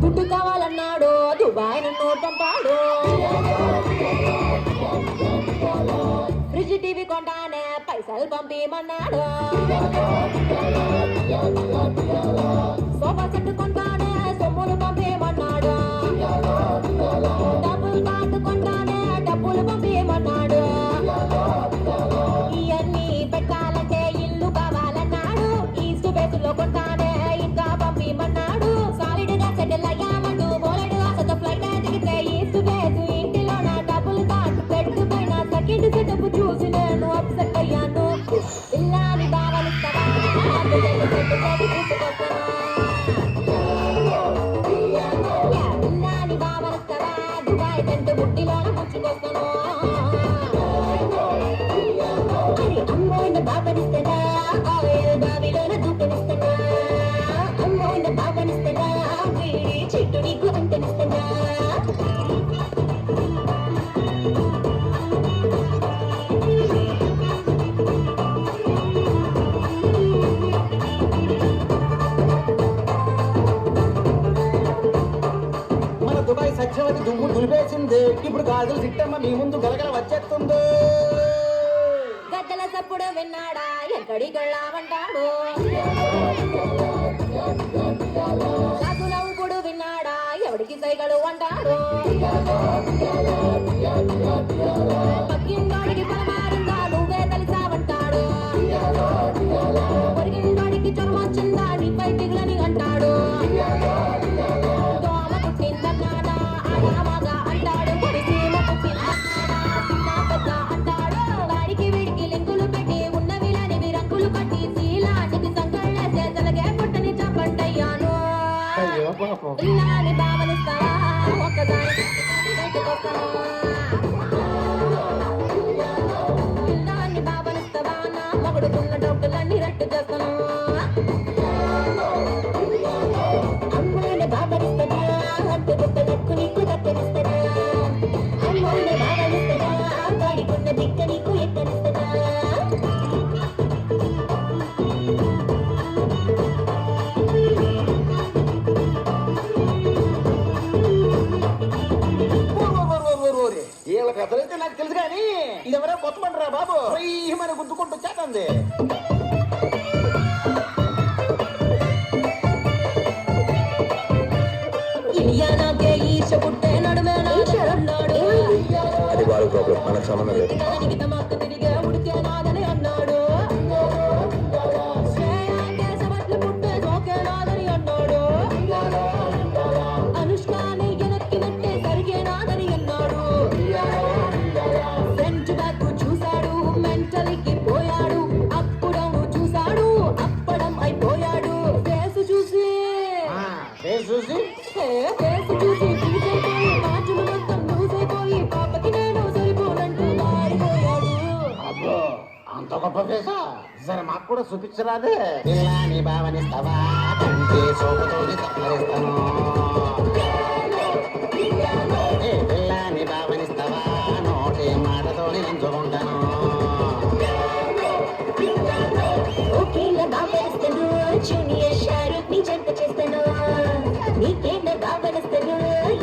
గుడ్డు కావాలన్నాడు దుబాయ్ నన్ను పంపాడు ఫ్రిడ్జ్ టీవీ కొంటానే పైసలు పంపిమన్నాడు సోఫా సెట్ కొంటానే సొమ్ములు పంపిమన్నాడు డబ్బులు కార్డు కొంటానే డబ్బులు పంపిమన్నాడు ఇవన్నీ పెట్టాలంటే ఇల్లు కావాలన్నాడు ఈస్ట్ బేస్ లో కొంటానే ఇంకా పంపిమన్నాడు సాలిడ్ గా సెటిల్ అయ్యామంటూ బోలెడు ఆశతో ఫ్లైట్ దిగితే ఈస్ట్ బేస్ ఇంటిలో నా డబ్బులు కార్డు పెట్టుకున్న సెకండ్ సెటప్ చూసి నేను అప్సెట్ అయ్యాను ఇల్లాని భావనిస్తావా ఇల్లాని భావనిస్తావా దుబాయ్ టెంట్ బుట్టిలోన ముంచుకొస్తాను అమ్మోయిన బాబనిస్తాడా ఆయిల్ బావిలోన దూకనిస్తాడా అమ్మోయిన బాబనిస్తాడా వీడి చెట్టు నీకు అంటనిస్తాడా మన దుబాయ్ సత్యవతి దుమ్ము దులిపేసింది ఇప్పుడు గాజులు సిట్టమ్మ మీ ముందు గలగల వచ్చేస్తుంది గద్దల సప్పుడు విన్నాడా ఎక్కడికి వెళ్ళామంటాడు నవ్వుకుడు విన్నాడా ఎవడికి సైగలు అంటాడు పక్కింటోడికి పరమారిందా నువ్వే తెలిసావంటాడు పొరిగింటోడికి జ్వరం వచ్చిందా నీపై దిగులని అంటాడు దోమ పుట్టిందన్నాడా ఆడామగా అంటాడు పొడిసీమ పుట్టిందన్నాడా చిన్న పెద్ద అంటాడు వాడికి వీడికి లింకులు పెట్టి ఉన్నవి లేనివి రంగులు కట్టి శీలానికి సంగళ్ళ చేతలకే పుట్టని చంపంటయ్యాను అయ్యో పాపం ఇల్లాని భావనిస్తావా ఒక్కదాని బయటకొస్తాను ఇల్లాని భావనిస్తావా నా మగుడుకున్న డబ్బులన్నీ రట్టు చేస్తాను అమ్మాయిని భావనిస్తాడా అంటు గుట్టలకు నీకు దక్కనిస్తాడా అమ్మాయిని భావనిస్తాడా వాడికున్న దిక్క నీకు ఎక్కనిస్తాడా వీళ్ళ కథలైతే నాకు తెలుసు కానీ ఇదెవరో కొత్త పంటరా బాబు మన గుద్దుకుంటూ చేతంది ఇలియానాకే ఈర్ష పుట్టే నడుమేనా అన్నాడు అది వాడి ప్రాబ్లం మనకు సంబంధం లేదు దానికి తమకు తిరిగే ఉడికే నాదని అన్నాడు శ్రేయాకే సవట్లు పుట్టే సోకే నాదని అన్నాడు అనుష్కాని ఎనక్కినట్టే సరిగే నాదని అన్నాడు ఫ్రెంచ్ బ్యాగ్ చూశాడు మెంటల్కి పోయాడు అప్పుడము చూశాడు అప్పడం అయిపోయాడు ఫేసు చూసి చూసి ఫేసు చూసి చూసైపోయి మాటలు మొత్తం లూసైపోయి పాపకి నేను సరిపోనంటూ మారిపోయాడు అబ్బో అంత గొప్ప ఫేసా సరే మాకు కూడా చూపించరాదే ఇలా నీ భావనిస్తావా కంటే సోపుతోని తప్పరిస్తాను ఇలా నీ భావనిస్తావా నోటి మాటతోని ఎంచుకుంటాను ఓకేలా భావనిస్తాను జూనియర్ షారూక్ ని జంట చేస్తాను నీకేంట భావనిస్తాను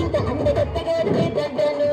ఇంత అందగత్తగా దండను